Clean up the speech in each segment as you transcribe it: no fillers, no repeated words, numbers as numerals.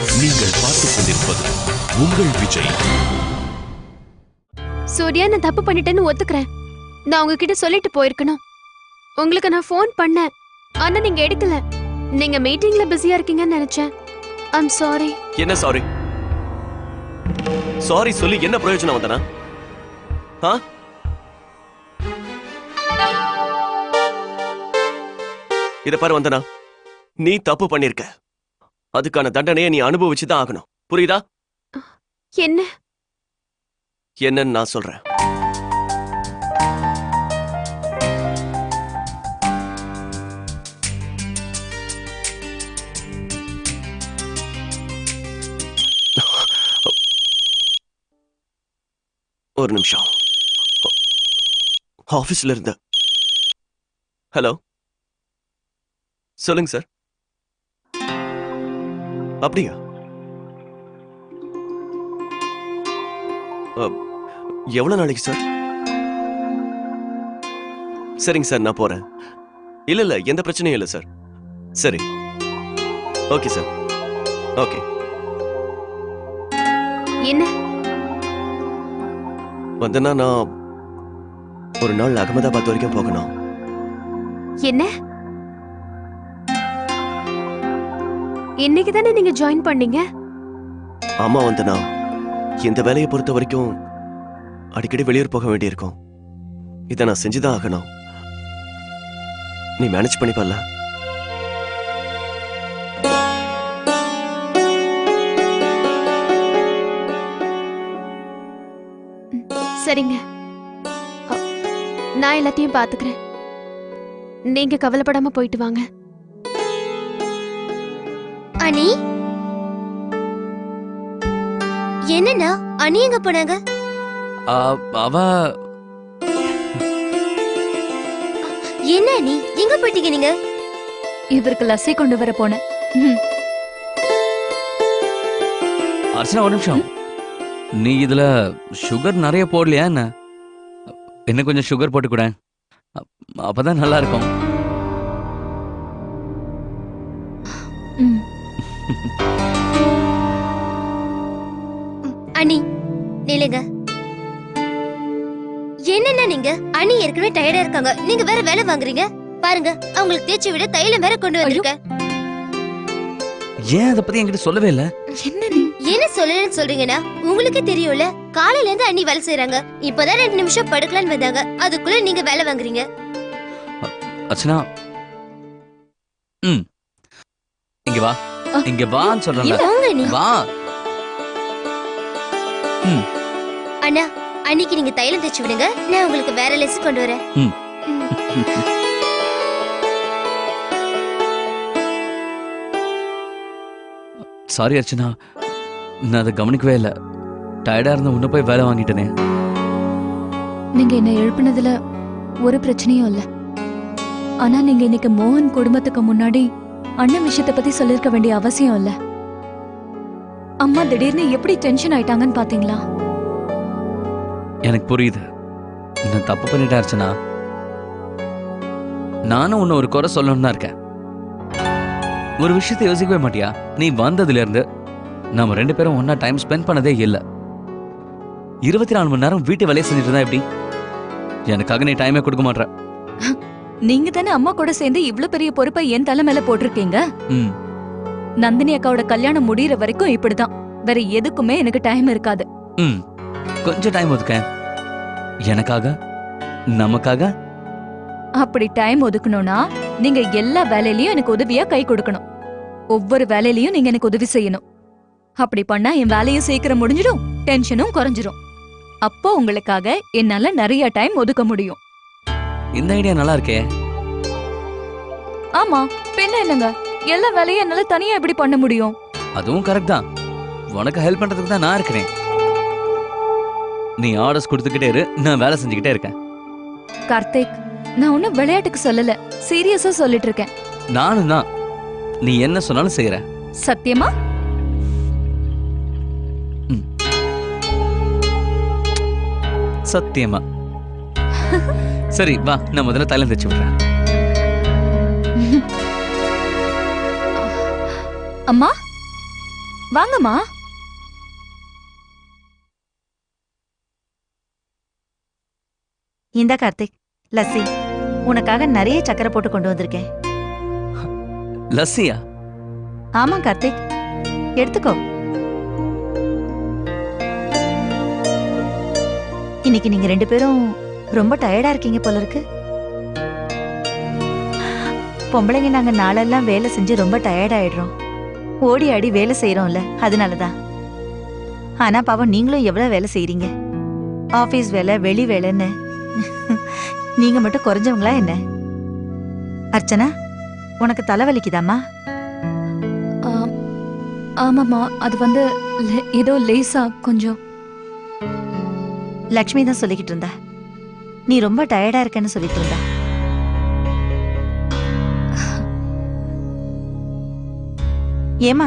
நீங்கள் பார்த்துக் கொண்டிருப்பது உங்கள் விஜய். சூர்யா, நான் தப்பு பண்ணிட்டேன்னு ஒத்துக்கிறேன். நான் உங்ககிட்ட சொல்லிட்டு போயிருக்கணும். உங்களுக்கு நான் ஃபோன் பண்ணேன், ஆனா நீங்க எடுக்கல. நீங்க மீட்டிங்ல பிஸியா இருக்கீங்கன்னு நினைச்சேன். I'm sorry. என்ன சாரி? சாரி சொல்லி என்ன பிரயோஜனம் வந்தனா? இத பாரு வந்தனா, நீ தப்பு பண்ணிருக்க. அதுக்கான தண்டனையை நீ அனுபவிச்சுதான் ஆகணும். புரியுதா? என்ன என்னன்னு நான் சொல்றேன். ஒரு நிமிஷம். ஆபீஸ்ல இருந்த. ஹலோ, சொல்லுங்க சார். அப்படியா? எவ்வளவு நாளைக்கு சார்? சரிங்க சார், நான் போறேன். இல்ல எந்த பிரச்சனையும் இல்லை சார். சரி, ஓகே சார். ஓகே. என்ன வந்தனா, நான் ஒரு நாள் அகமதாபாத் வரைக்கும் போகணும். என்ன இன்னைக்கு தானே நீங்க ஜாயின் பண்ணீங்க? ஆமா வந்தனா, இந்த வேலையை பொறுத்த வரைக்கும் அடிக்கடி வெளியூர் போக வேண்டியிருக்கும். இதை நான் செஞ்சுதான் ஆகணும். நீ மேனேஜ் பண்ணிப்பல்ல? சரிங்க, நான் எல்லாத்தையும் பாத்துக்கிறேன். நீங்க கவலைப்படாம போயிட்டு வாங்க. அனி, என்னன்னா அனி எங்க போனாங்க? அவ என்ன அனி, எங்க போயிட்டீங்க நீங்க? இவருக்கு லஸ்ஸி கொண்டு வர போனேன். அர்ச்சனா, ஒரு நிமிஷம். நீ இதுல சுகர் நிறைய போடலையா என்ன? என்ன கொஞ்சம் சுகர் போட்டு கூட, அப்பதான் நல்லா இருக்கும். அனி நில்லுங்க. என்னன்னா நீங்க, அனி ஏற்கனவே டயர்டா இருக்காங்க, நீங்க வேற வேலை வாங்குறீங்க. பாருங்க, அவங்களுக்கு தேய்ச்சி விட தைலம் வேற கொண்டு வந்திருக்கேன். ஏன் அதை பத்தி என்கிட்ட சொல்லவே இல்ல? என்ன சொல்லலன்னு சொல்றீங்கன்னா, உங்களுக்கே தெரியும்ல, காலையில இருந்து அண்ணி வேலை செய்யறாங்க. இப்பதான் 2 நிமிஷம் படுக்கலான்னு வந்தாங்க, அதுக்குள்ள நீங்க வேலை வாங்குறீங்க. அர்ச்சனா, இங்க வா, இங்க வான்னு சொல்றேன். வா. அண்ணா, அன்னைக்கு நீங்க தைலம் தேய்ச்சி விடுங்க, நான் உங்களுக்கு வேற லெஸ் கொண்டு வரேன். சாரி அர்ச்சனா, நான் அதை கவனிக்கவே இல்லை. டயர்டா இருந்த உன்ன போய் வேலை வாங்கிட்டேனே. நீங்க என்ன எழுப்பினதுல ஒரு பிரச்சனையும் இல்ல. ஆனா நீங்க இன்னைக்கு மோகன் குடும்பத்துக்கு முன்னாடி அண்ணன் விஷயத்தை பத்தி சொல்லிருக்க வேண்டிய அவசியம் இல்ல. அம்மா திடீர்னு எப்படி டென்ஷன் ஆயிட்டாங்கன்னு பாத்தீங்களா? எனக்கு புரியுது, நான் தப்பு பண்ணிட்டேன் அர்ச்சனா. நானும் உன்னை ஒரு குறை சொல்லணும்னு தான் இருக்கேன். ஒரு விஷயத்தை யோசிக்கவே மாட்டியா? நீ வந்ததுல இருந்து நாம 2 பேரும் ஒன்னா டைம் ஸ்பெண்ட் பண்ணதே இல்ல. 24 மணி நேரம் வீட்டு வேலையை செஞ்சுட்டு இருந்தா எப்படி? எனக்காக நீ டைமே கொடுக்க மாட்டற. நீங்க தானே அம்மா கூட சேர்ந்து இவ்ளோ பெரிய பொறுப்பை என் தலை மேல போட்டிருக்கீங்க. நந்தினி அக்காவோட கல்யாணம் முடியற வரைக்கும் இப்படிதான். வேற எதுக்குமே எனக்கு டைம் இருக்காது. கொஞ்சம் டைம் ஒதுக்க, எனக்காக, நமக்காக. அப்படி டைம் ஒதுக்கணும்னா நீங்க எல்லா வேலையிலயும் எனக்கு உதவியா கை கொடுக்கணும். ஒவ்வொரு வேலையிலயும் நீங்க எனக்கு உதவி செய்யணும். அப்படி பண்ணா என் வேலையும் சீக்கிரம் முடிஞ்சிடும், டென்ஷனும் குறைஞ்சிடும். அப்போ உங்களுக்காக என்னால நிறைய டைம் ஒதுக்க முடியும். இந்த ஐடியா நல்லா இருக்கே. ஆமா, பின்ன என்னங்க, எல்லா வேலையும் என்னால தனியா எப்படி பண்ண முடியும்? அதுவும் கரெக்ட் தான். உனக்கு ஹெல்ப் பண்றதுக்கு தான் நான் இருக்கிறேன். நீ ஆர்டர்ஸ் கொடுத்துக்கிட்டே இரு, நான் வேலை செஞ்சுக்கிட்டே இருக்கேன். கார்த்திக், நான் ஒன்னும் விளையாட்டுக்கு சொல்லல, சீரியஸா சொல்லிட்டு இருக்கேன். நானும் தான். நீ என்ன சொன்னாலும் செய்யற. சத்தியமா? சத்தியமா. சரி வா, நான் முதல்ல தைலம் தேய்ச்சி விடுறேன். அம்மா வாங்கம்மா. இந்த கார்த்திக், லஸ்ஸி உனக்காக நிறைய சக்கரை போட்டு கொண்டு வந்திருக்கேன். லஸ்ஸியா? ஆமா கார்த்திக், எடுத்துக்கோ. இன்னைக்கு நீங்க 2 பேரும் ரொம்ப டயர்டா இருக்கீங்க போல இருக்கு. பொம்பளைங்க நாங்க நாளெல்லாம் வேலை செஞ்சு ரொம்ப டயர்ட் ஆயிடுறோம். ஓடி ஆடி வேலை செய்யறோம்ல, அதனாலதான். ஆனா பாவம் நீங்களும் எவ்வளவு வேலை செய்யறீங்க. ஆபீஸ் வேலை, வெளி வேலைன்னு. நீங்க மட்டும் குறைஞ்சவங்களா என்ன? அர்ச்சனா, உனக்கு தலைவலிக்குதாமா? ஆமாம்மா, அது வந்து ஏதோ லேசா கொஞ்சம். லக்ஷ்மி தான் சொல்லிக்கிட்டு இருந்தா, நீ ரொம்ப டயர்டா இருக்கன்னு சொல்லிட்டு இருந்தா. ஏமா,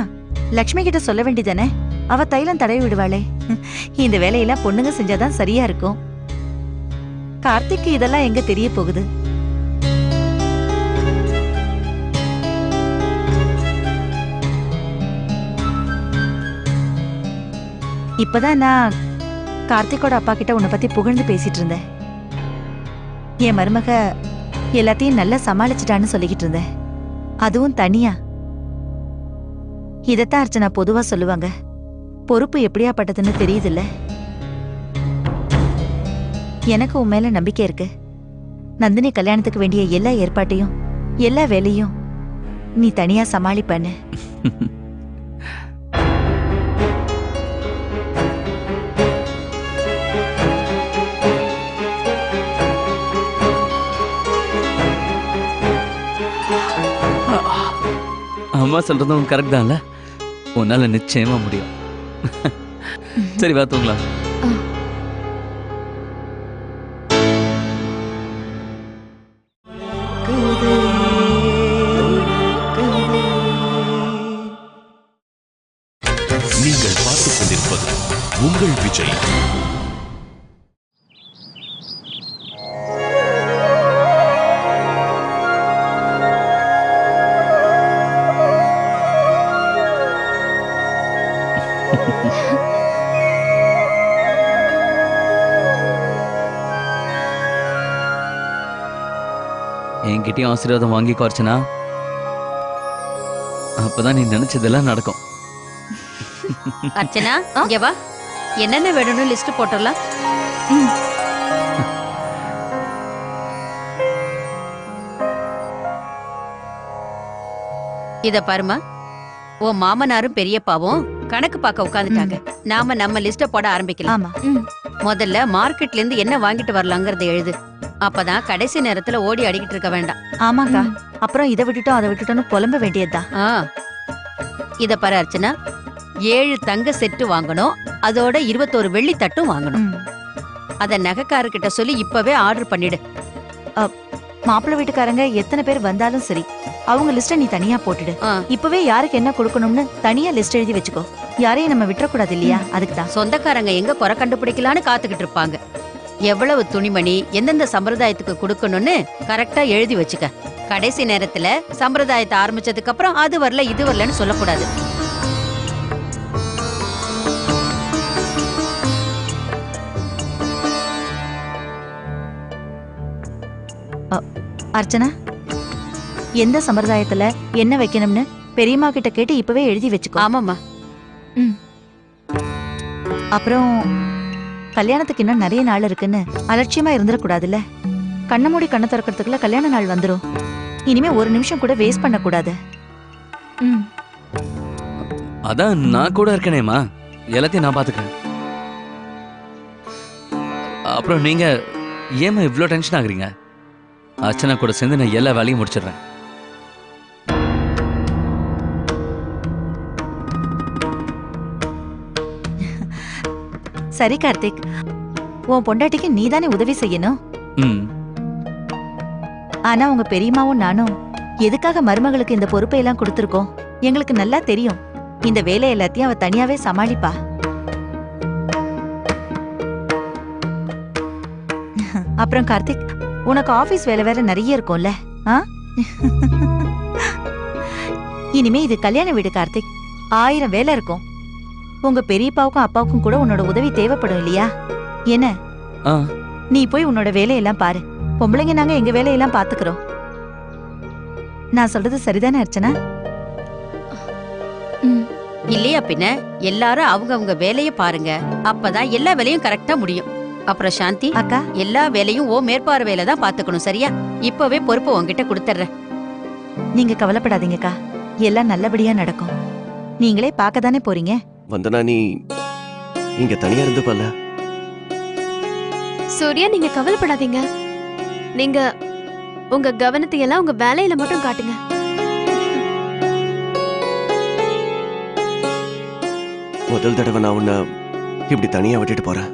லக்ஷ்மி கிட்ட சொல்ல வேண்டியதானே? அவ தைலம் தடவி விடுவாளே. இந்த வேலையெல்லாம் பொண்ணுங்க செஞ்சாதான் சரியா இருக்கும். கார்த்திக்கு இதெல்லாம் எங்க தெரிய போகுது? இப்பதான் நான் கார்த்திகோட அப்பா கிட்ட உன்னை பத்தி புகழ்ந்து பேசிட்டு இருந்தேன். என் மருமக எல்லாத்தையும் நல்லா சமாளிச்சிட்டான்னு சொல்லிக்கிட்டு இருந்தேன், அதுவும் தனியா. இதத்தான் அர்ச்சனா பொதுவா சொல்லுவாங்க, பொறுப்பு எப்படியாப்பட்டதுன்னு தெரியுதுல்ல. எனக்கு உன் மேல நம்பிக்கை இருக்கு. நந்தினி கல்யாணத்துக்கு வேண்டிய எல்லா ஏற்பாட்டையும் எல்லா வேலையும் நீ தனியா சமாளிப்பன்னு. அம்மா சொல்றதும் கரெக்ட் தான்ல, உன்னால நிச்சயமா முடியும். சரி வா தூங்கலாம். நீங்கள் பார்த்துக் கொண்டிருப்பது உங்கள் விஜய். என்கிட்டயும் ஆசீர்வாதம் வாங்கி குறைச்சனா, அப்பதான் நீ நினைச்சதெல்லாம் நடக்கும். அர்ச்சனா, இங்க வா. என்னென்ன வேணும்னு லிஸ்ட் போட்டுடலாம். இத பாருமா, உன் மாமனாரும் பெரியப்பாவும் கணக்கு பார்க்க உட்காந்துட்டாங்க. நாம நம்ம லிஸ்ட போட ஆரம்பிக்கலாம். ஆமா, முதல்ல மார்க்கெட்ல இருந்து என்ன வாங்கிட்டு வரலாங்கறத எழுது. அப்பதான் கடைசி நேரத்துல ஓடி அடிக்கிட்டு இருக்க வேண்டாம். ஆமாக்கா. அப்புறம் இதை விட்டுட்டோம் அதை விட்டுட்டோம்னு புலம்ப வேண்டியதுதான். இத பாரு அர்ச்சனா, 7 தங்க செட்டு வாங்கணும், அதோட 21 வெள்ளி தட்டும் வாங்கணும். அத நகைக்காரர்கிட்ட சொல்லி இப்பவே ஆர்டர் பண்ணிடு. மாப்பிள்ளை வீட்டுக்காரங்க எத்தனை பேர் வந்தாலும் சரி, அவங்க லிஸ்ட நீ தனியா போட்டுடு. இப்பவே யாருக்கு என்ன கொடுக்கணும்னு தனியா லிஸ்ட் எழுதி வச்சுக்கோ. யாரையும் நம்ம விட்டுறக்கூடாது இல்லையா? அதுக்குதான். சொந்தக்காரங்க எங்க குறை கண்டுபிடிக்கலான்னு காத்துக்கிட்டு இருப்பாங்க. எவ்வளவு துணிமணி எந்தெந்த சம்பிரதாயத்துக்கு கொடுக்கணும்னு கரெக்டா எழுதி வச்சுக்க. கடைசி நேரத்துல சம்பிரதாயத்தை ஆரம்பிச்சதுக்கு அப்புறம் அது வரல இது வரலன்னு சொல்லக்கூடாது. அர்ச்சனா, எந்த சம்பிரதாயத்துல என்ன வைக்கணும்னு பெரியம்மா கிட்ட கேட்டு இப்பவே எழுதி வச்சுக்கோ. ஆமாம்மா. அப்புறம் கல்யாணத்துக்கு இன்னும் நிறைய நாள் இருக்குன்னு அலட்சியமா இருந்துடக்கூடாதுல்ல. கண்ண மூடி கண்ணை திறக்கிறதுக்குள்ள கல்யாண நாள் வந்துடும். இனிமே ஒரு நிமிஷம் கூட வேஸ்ட் பண்ண கூடாது. அதான் நான் கூட இருக்கனேம்மா, எல்லாத்தையும் நான் பாத்துக்கிறேன். அப்புறம் நீங்க ஏமா இவ்ளோ டென்ஷன் ஆகுறீங்க? அர்ச்சனா கூட சேர்ந்து நான் எல்லா வேலையும் முடிச்சிடுறேன். சரி கார்த்திக், உன் பொண்டாட்டிக்கு நீதானே உதவி செய்யணும். ஆனா உங்க பெரியம்மாவும் நானும் எதுக்காக மருமகளுக்கு இந்த பொறுப்பை எல்லாம் கொடுத்திருக்கோம் எங்களுக்கு நல்லா தெரியும். இந்த வேலை எல்லாத்தையும் அவ தனியாவே சமாளிப்பா. அப்புறம் கார்த்திக், உனக்கு ஆபீஸ் வேலை வேற நிறைய இருக்கும்ல? இனிமே இது கல்யாண வீடு கார்த்திக், 1000 வேலை இருக்கும். உங்க பெரியப்பாவுக்கும் அப்பாவுக்கும் கூட உன்னோட உதவி தேவைப்படும் இல்லையா? என்ன, ஆ நீ போய் உன்னோட வேலையெல்லாம் பாரு. பொம்பளைங்க நாங்க எங்க வேலையெல்லாம் பாத்துக்கிறோம். நான் சொல்றது சரிதானே அர்ச்சனா? இல்லையா பின்ன எல்லாரும் அவங்க வேலைய பாருங்க. அப்பதான் எல்லா வேலையும் கரெக்டா முடியும். அப்புறம் சாந்தி, அக்கா, எல்லா வேலையும் ஓ மேற்பார்வையில தான் பாத்துக்கணும், சரியா? இப்பவே பொறுப்பு உன்கிட்ட கொடுத்துறேன். நீங்க கவலைப்படாதீங்கக்கா, எல்லாம் நல்லபடியா நடக்கும். நீங்களே பார்க்க தானே போறீங்க. வந்தனா நீ இங்க தனியா இருந்து பல்ல. சூர்யா, நீங்க கவலைப்படாதீங்க. நீங்க உங்க கவனத்தை எல்லாம் உங்க வேலையில மட்டும் காட்டுங்க. முதல் தடவை நான் உன்னை இப்படி தனியா விட்டுட்டு போறேன்.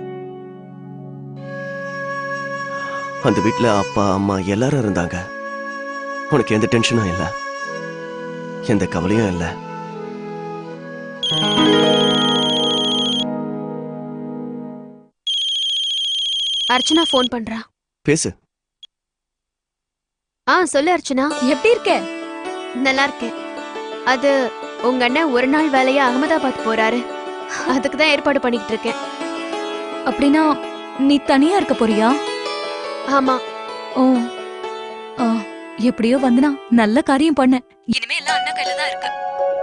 அந்த வீட்டுல அப்பா அம்மா எல்லாரும் இருந்தாங்க. உனக்கு எந்த டென்ஷனும் இல்ல, எந்த கவலையும் இல்ல. அர்ச்சனா ஃபோன் பண்றா. பேசு. சொல்லு அர்ச்சனா. எப்படி இருக்க? நல்லா இருக்கேன். அது உங்க அண்ணன் ஒரு நாள் வேலையா அகமதாபாத் போறாரு. அதுக்கு தான் ஏற்பாடு பண்ணிக்கிட்டு இருக்கேன். அப்படின்னா நீ தனியா இருக்க போறியா? ஆமா. ஓ, எப்படியோ வந்தனா நல்ல காரியம் பண்ண. இனிமே எல்லாம் அண்ணா கையில தான் இருக்கு.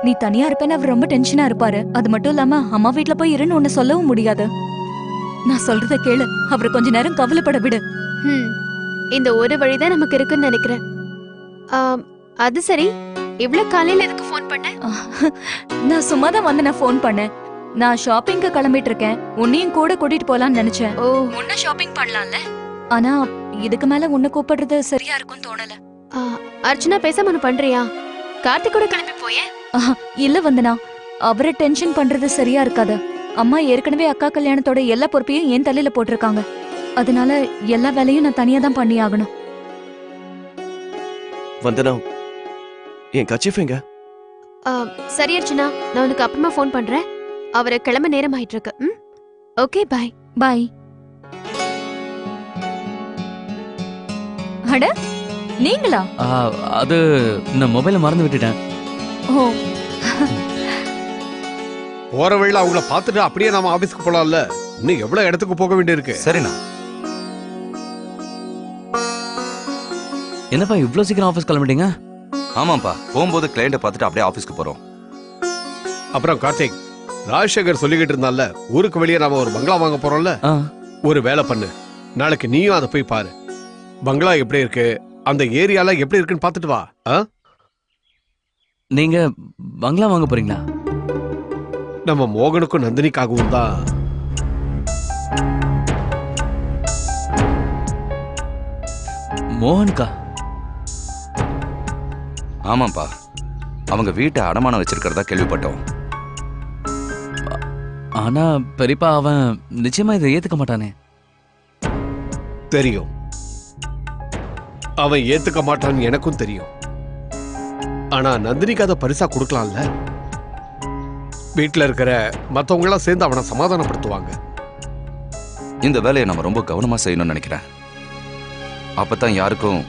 நீ தனியா இருப்பேன்னு அவர் ரொம்ப டென்ஷனா இருப்பாரு. அது மட்டும் இல்லாம அம்மா வீட்ல போய் இருன்னு உன்னை சொல்லவும் முடியாது. நான் சொல்றத கேளு, அவர் கொஞ்ச நேரம் கவலைப்பட விடு. இந்த ஒரு வழிதான் நமக்கு இருக்குன்னு நினைக்கிறேன். அது சரி, இவ்வளவு காலையில எதுக்கு ஃபோன் பண்ண? நான் சும்மா தான் வந்து நான் ஃபோன் பண்ணேன். நான் ஷாப்பிங்க்கு கிளம்பிட்டு இருக்கேன். உன்னையும் கூட கூட்டிட்டு போலான்னு நினைச்சேன். ஓ, உன்ன ஷாப்பிங் பண்ணலாம்ல. ஆனா இதுக்கு மேல உன்னை கூப்பிடுறது சரியா இருக்கும்னு தோணல. அர்ச்சனா, பேசாம ஒண்ணு பண்றியா? கார்த்திக் கூட கிளம்பி போயே. இல்ல வந்தனா, அவரை டென்ஷன் பண்றது சரியா இருக்காது. அம்மா ஏற்கனவே அக்கா கல்யாணத்தோட எல்லா பொறுப்பையும் என் தலையில போட்டிருக்காங்க. அதனால எல்லா வேலையும் நான் தனியா தான் பண்ணி ஆகணும். வந்தனா, என் கச்சிஃப் எங்க? சரி அர்ச்சனா, நான் உனக்கு அப்புறமா ஃபோன் பண்றேன். அவரை கிளம்ப நேரம் ஆயிட்டு இருக்கு. ஓகே, பாய். பாய். அட, நீங்களா? அது நான் மொபைலை மறந்து விட்டுட்டேன். ஓ, போற வழியில அவங்கள பார்த்துட்டு அப்படியே நாம ஆபீஸ்க்கு போலாம்ல. இன்னும் எவ்வளவு இடத்துக்கு போக வேண்டியிருக்கு. சரிண்ணா. என்னப்பா இவ்ளோ சீக்கிரம் ஆபீஸ் கிளம்பிட்டீங்க? ஆமாப்பா, போகும்போது கிளைண்ட பார்த்துட்டு அப்படியே ஆபீஸ்க்கு போறோம். அப்புறம் கார்த்திக், ராஜசேகர் சொல்லிக்கிட்டு இருந்தால ஊருக்கு வெளியே நாம ஒரு பங்களா வாங்க போறோம்ல. ஒரு வேலை பண்ணு, நாளைக்கு நீயும் அதை போய் பாரு. பங்களா எப்படி இருக்கு, அந்த ஏரியால எப்படி இருக்குன்னு பார்த்துட்டு வா. நீங்க பங்களா வாங்க போறீங்களா? நம்ம மோகனுக்கும் நந்தினிக்காகவும் தான். மோகனுக்கா? ஆமாப்பா, அவங்க வீட்டை அடமானம் வச்சிருக்கிறதா கேள்விப்பட்டோம். ஆனா பெரியப்பா அவன் நிச்சயமா இதை ஏத்துக்க மாட்டானே. தெரியும், அவன் ஏத்துக்க மாட்டான்னு எனக்கும் தெரியும். ஆனா நந்தினிக்கு அதை பரிசா கொடுக்கலாம்ல. வீட்டுல இருக்கிற மத்தவங்க எல்லாம் சேர்ந்து அவனை சமாதானப்படுத்துவாங்க. இந்த வேலையை நம்ம ரொம்ப கவனமா செய்யணும்னு நினைக்கிறேன். அப்பதான் யாருக்கும்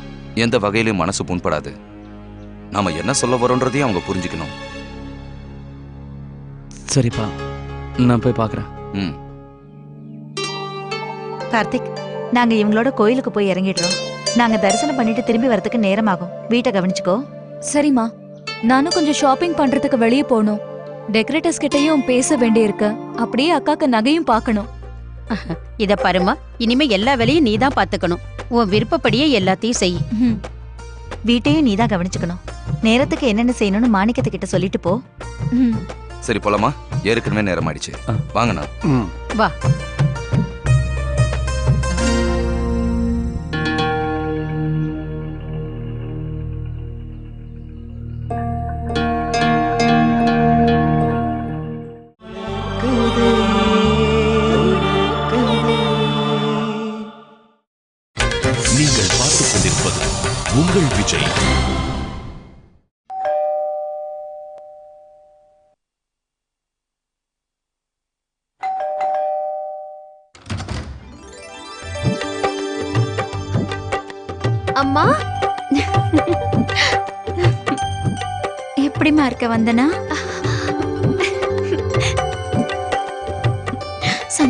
எந்த வகையிலும் மனசு புண்படாது. நாம என்ன சொல்ல வரோன்றதையும் அவங்க புரிஞ்சுக்கணும். சரிப்பா, நான் போய் பார்க்கறேன். கார்த்திக், நாங்க இவங்களோட கோயிலுக்கு போய் இறங்கிடுறோம். நாங்க தரிசனம் பண்ணிட்டு திரும்பி வரதுக்கு நேரமாகும். வீட்டை கவனிச்சுக்கோ. சரிம்மா. நானும் கொஞ்சம் ஷாப்பிங் பண்றதுக்கு வெளியே போகணும். டெக்கரேட்டர்ஸ் கிட்டயும் பேச வேண்டியிருக்கு. அப்படியே அக்காக்கு நகையும் பார்க்கணும். இத பாருமா, இனிமே எல்லா வேலையும் நீ தான் பாத்துக்கணும். உன் விருப்பப்படியே எல்லாத்தையும் செய். வீட்டையும் நீ தான் கவனிச்சுக்கணும். நேரத்துக்கு என்னென்ன செய்யணும்னு மாணிக்கத்துக்கிட்ட சொல்லிட்டு போ. சரி போலாமா? ஏற்கனவே நேரம் ஆயிடுச்சு. வாங்கண்ணா. வா. நீங்கள் பார்த்துக் கொண்டிருப்பது உங்கள் விஜய். அம்மா, எப்படிமா இருக்க வந்தனா?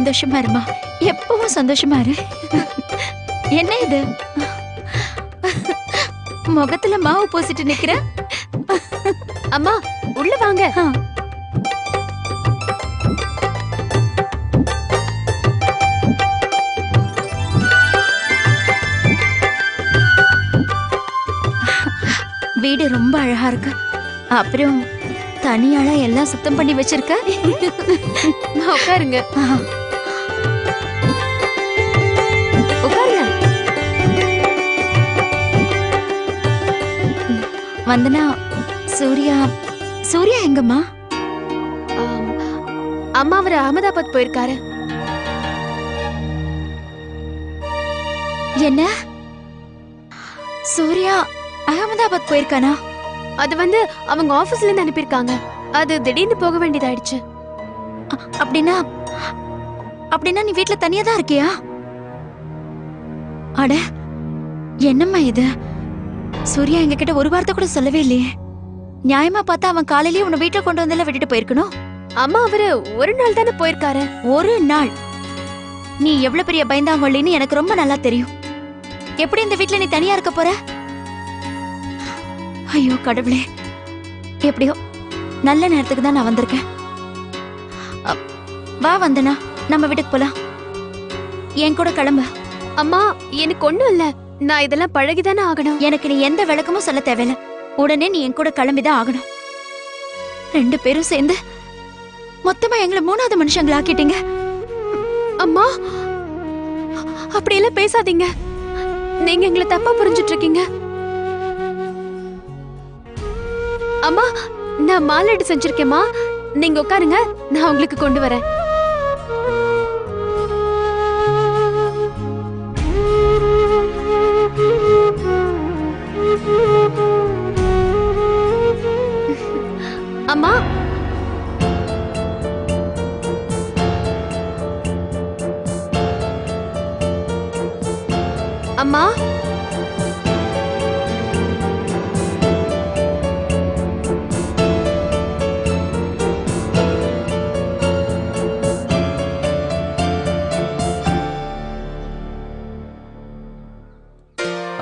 சந்தோஷமா இருமா, எப்பவும் சந்தோஷமா இரு. என்ன இது முகத்துல மாவு பூசிட்டு நிக்கிற? அம்மா உள்ள வாங்க. வீடு ரொம்ப அழகா இருக்கு. அப்புறம் தனியாளா எல்லாம் சுத்தம் பண்ணி வச்சிருக்க. உட்காருங்க. உட்காருங்க. வந்தனா, சூர்யா சூர்யா எங்கம்மா? அம்மா அவர் அகமதாபாத் போயிருக்காரு. என்ன? சூர்யா அகமதாபாத் போயிருக்கானா? அது வந்து அவங்க ஆபீஸ்ல இருந்து அனுப்பியிருக்காங்க. அது திடீர்னு போக வேண்டியதாயிடுச்சு. அப்படின்னா அப்படின்னா நீ வீட்ல தனியா தான் இருக்கியா? அட என்னம்மா இது? சூர்யா எங்க கிட்ட ஒரு வார்த்தை கூட சொல்லவே இல்லையே. நியாயமா பார்த்தா அவன் காலையிலேயே உன்னை வீட்டுல கொண்டு வந்தெல்லாம் விட்டுட்டு போயிருக்கணும். அம்மா அவரு ஒரு நாள் தானே போயிருக்காரு. ஒரு நாள்? நீ எவ்வளவு பெரிய பயந்தாங்கொள்ளின்னு எனக்கு ரொம்ப நல்லா தெரியும். எப்படி இந்த வீட்ல நீ தனியா இருக்க போற? ஐயோ கடவுளே, எப்படியோ நல்ல நேரத்துக்கு தான் நான் வந்திருக்கேன். வா வந்தனா, நம்ம வீட்டுக்கு போலாம். என் கூட கிளம்பு. அம்மா எனக்கு ஒண்ணும் இல்ல, நான் இதெல்லாம் பழகிதானே ஆகணும். எனக்கு நீ எந்த விளக்கமும் சொல்ல தேவையில்ல. உடனே நீ என் கூட கிளம்பிதான் ஆகணும். 2 பேரும் சேர்ந்து மொத்தமா எங்களை 3வது மனுஷங்களை ஆக்கிட்டீங்க. அம்மா அப்படியெல்லாம் பேசாதீங்க. நீங்க எங்களை தப்பா புரிஞ்சிட்டு இருக்கீங்க. அம்மா நான் மாலெட்டு செஞ்சிருக்கேம்மா, நீங்க உட்காருங்க, நான் உங்களுக்கு கொண்டு வரேன். அம்மா அம்மா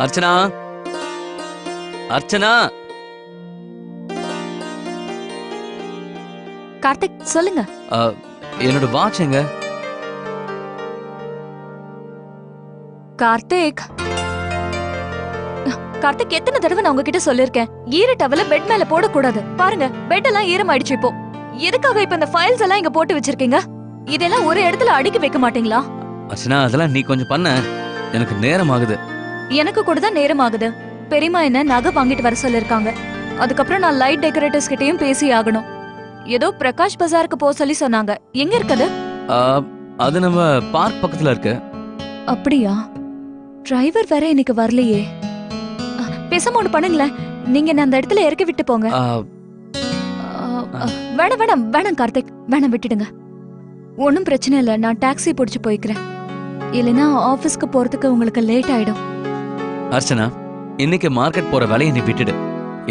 அர்ச்சனா, அர்ச்சனா. கார்த்திக் சொல்லுங்க. என்னோட வாட்ச் எங்க? கார்த்திக் கார்த்திக் எத்தனை தடவை நான் உங்ககிட்ட சொல்லிருக்கேன், ஈர டவல பெட் மேல போடக்கூடாது. பாருங்க பெட் எல்லாம் ஈரமாயிடுச்சு. இப்போ எதுக்காக இப்ப இந்த ஃபைல்ஸ் எல்லாம் இங்க போட்டு வச்சிருக்கீங்க? இதெல்லாம் ஒரு இடத்துல அடுக்கி வைக்க மாட்டீங்களா? அர்ச்சனா அதெல்லாம் நீ கொஞ்சம் பண்ண, எனக்கு நேரம் ஆகுது. எனக்கு கூட தான் நேரம் ஆகுது. பெரியமா என்ன நகை வாங்கிட்டு வர சொல்லிருக்காங்க. அதுக்கப்புறம் நான் லைட் டெக்கரேட்டர்ஸ் கிட்டயும் பேசி ஆகணும். ஏதோ பிரகாஷ் பஜாருக்கு போக சொல்லி சொன்னாங்க. எங்க இருக்குது? அது நம்ம பார்க் பக்கத்துல இருக்கு. அப்படியா? டிரைவர் வேற இன்னைக்கு வரலையே. பேசாம ஒண்ணு பண்ணுங்களேன், நீங்க என்ன அந்த இடத்துல இறக்கி விட்டு போங்க. வேணாம் வேணாம் வேணாம் கார்த்திக், வேணாம் விட்டுடுங்க. ஒன்னும் பிரச்சனை இல்ல, நான் டாக்ஸி பிடிச்சு போய்க்கிறேன். இல்லைன்னா ஆபீஸ்க்கு போறதுக்கு உங்களுக்கு லேட் ஆயிடும். அர்ச்சனா இன்னைக்கு மார்க்கெட் போற வேலையை நீ விட்டுடு.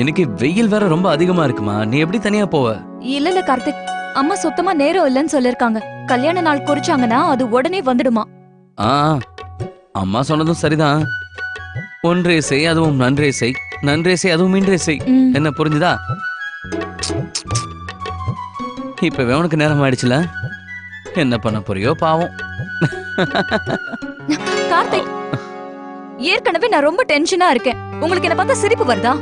இன்னைக்கு வெயில் வேற ரொம்ப அதிகமா இருக்குமா, நீ எப்படி தனியா போவ? இல்ல இல்ல கார்த்திக், அம்மா சுத்தமா நேரம் இல்லைன்னு சொல்லிருக்காங்க. கல்யாண நாள் குறிச்சாங்கன்னா அது உடனே வந்துடுமா. அம்மா சொன்னதும் சரிதான். ஒன்றே செய் அதுவும் நன்றே செய், நன்றே செய் அதுவும் இன்றே செய். என்ன புரிஞ்சுதா? இப்ப உனக்கு நேரம் ஆயிடுச்சுல, என்ன பண்ண போறியோ பாவம். கார்த்திக் ஏற்கனவே நான் ரொம்ப டென்ஷனா இருக்கேன். உங்களுக்கு என்ன பார்த்தா சிரிப்பு வருதா?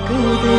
கதை